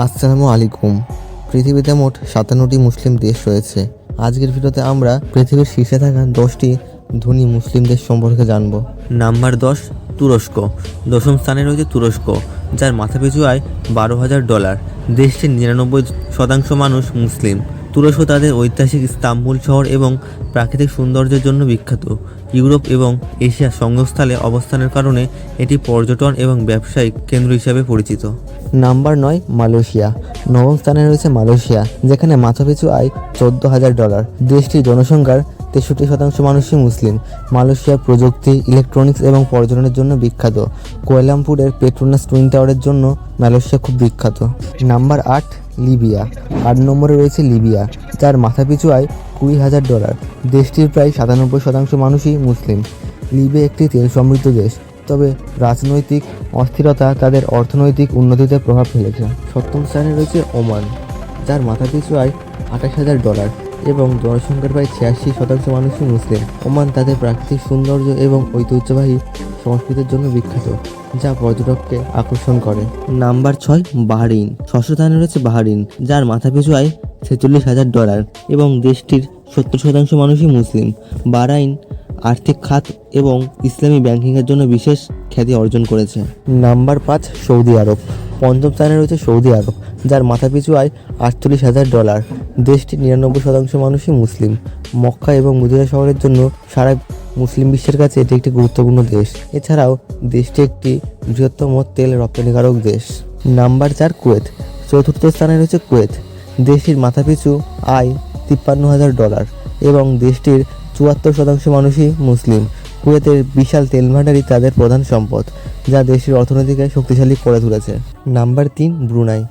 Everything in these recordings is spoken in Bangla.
আসসালামু আলাইকুম। পৃথিবীতে মোট 57টি মুসলিম দেশ রয়েছে। আজকের ভিডিওতে আমরা পৃথিবীর শীর্ষে থাকা 10টি ধনী মুসলিম দেশ সম্পর্কে জানব। নাম্বার 10 তুরস্ক। দশম স্থানে রয়েছে তুরস্ক, যার মাথাপিছু আয় $12,000। দেশটির 99% মানুষ মুসলিম। তুরস্ক তাদের ঐতিহাসিক ইস্তাম্বুল শহর এবং প্রাকৃতিক সৌন্দর্যের জন্য বিখ্যাত। ইউরোপ এবং এশিয়ার সঙ্গমস্থলে অবস্থানের কারণে এটি পর্যটন এবং ব্যবসায়িক কেন্দ্র হিসাবে পরিচিত। Number 9 Malaysia. নবম স্থানে রয়েছে মালয়েশিয়া, যেখানে মাথাপিছু আয় $14,000। দেশটির জনসংখ্যার 63% মানুষই মুসলিম। মালয়েশিয়া প্রযুক্তি, ইলেকট্রনিক্স এবং পর্যটনের জন্য বিখ্যাত। কুয়ালালামপুরের পেট্রোনাস টুইন টাওয়ারের জন্য মালয়েশিয়া খুব বিখ্যাত। Number 8 Libya. 8 নম্বরে রয়েছে লিবিয়া, যার মাথাপিছু আয় $20,000। দেশটির প্রায় 97% মানুষই মুসলিম। লিবিয়া একটি তেল সমৃদ্ধ দেশ, তবে রাজনৈতিক অস্থিরতা তাদের অর্থনৈতিক উন্নতিতে প্রভাব ফেলেছে। সপ্তম স্থানে রয়েছে ওমান, যার মাথাপিছু আয় $28,000 এবং জনসংখ্যার প্রায় 86% মানুষই মুসলিম। ওমান তাদের প্রাকৃতিক সৌন্দর্য এবং ঐতিহ্যবাহী সংস্কৃতির জন্য বিখ্যাত, যা পর্যটককে আকর্ষণ করে। নাম্বার 6 বাহরিন। ষষ্ঠ স্থানে রয়েছে বাহরিন, যার মাথাপিছু আয় $46,000 এবং দেশটির 70% মানুষই মুসলিম। বাহরাইন আর্থিক খাত এবং ইসলামী ব্যাংকিংয়ের জন্য বিশেষ খ্যাতি অর্জন করেছে। নাম্বার 5 সৌদি আরব। পঞ্চম স্থানে রয়েছে সৌদি আরব, যার মাথাপিছু আয় $48,000। দেশটির 99% মানুষই মুসলিম। মক্কা এবং মদিনা শহরের জন্য সারা মুসলিম বিশ্বের কাছে এটি একটি গুরুত্বপূর্ণ দেশ। এছাড়াও দেশটি একটি বৃহত্তম তেল রপ্তানিকারক দেশ। Number 4 Kuwait. চতুর্থ স্থানে রয়েছে কুয়েত। দেশটির মাথাপিছু আয় $53,000 এবং দেশটির 74% মানুষই মুসলিম। কুয়েতের বিশাল তেল ভান্ডারই তাদের প্রধান সম্পদ, যা দেশটির অর্থনীতিকে শক্তিশালী করে তুলেছে। Number 3 Brunei.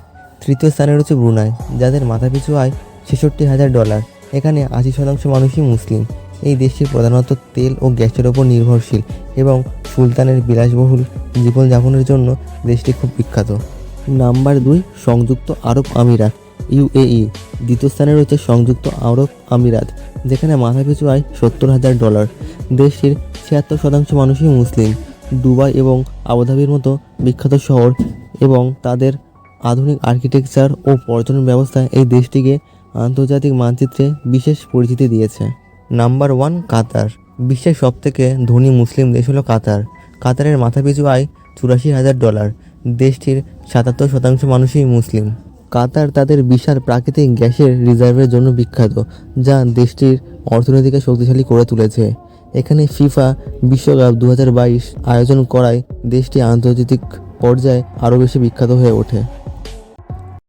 তৃতীয় স্থানে রয়েছে ব্রুনাই, যাদের মাথাপিছু আয় $66,000। এখানে 80% মানুষই মুসলিম। এই দেশটি প্রধানত তেল ও গ্যাসের ওপর নির্ভরশীল এবং সুলতানের বিলাসবহুল জীবনযাপনের জন্য দেশটি খুব বিখ্যাত। নাম্বার 2 সংযুক্ত আরব আমিরাত ইউএই। দ্বিতীয় স্থানে রয়েছে সংযুক্ত আরব আমিরাত, যেখানে মাথাপিছু আয় $70,000। দেশটির 76% মানুষই মুসলিম। দুবাই এবং আবুধাবির মতো বিখ্যাত শহর এবং তাদের আধুনিক আর্কিটেকচার ও পর্যটন ব্যবস্থা এই দেশটিকে আন্তর্জাতিক মানচিত্রে বিশেষ পরিচিতি দিয়েছে। নাম্বার 1 কাতার। বিশ্বের সবথেকে ধনী মুসলিম দেশ হলো কাতার। কাতারের মাথাপিছু আয় $84,000। দেশটির 77% মানুষই মুসলিম। কাতার তাদের বিশাল প্রাকৃতিক গ্যাসের রিজার্ভের জন্য বিখ্যাত, যা দেশটির অর্থনীতিকে শক্তিশালী করে তুলেছে। এখানে ফিফা বিশ্বকাপ 2022 আয়োজন করায় দেশটি আন্তর্জাতিক পর্যায়ে আরও বেশি বিখ্যাত হয়ে ওঠে।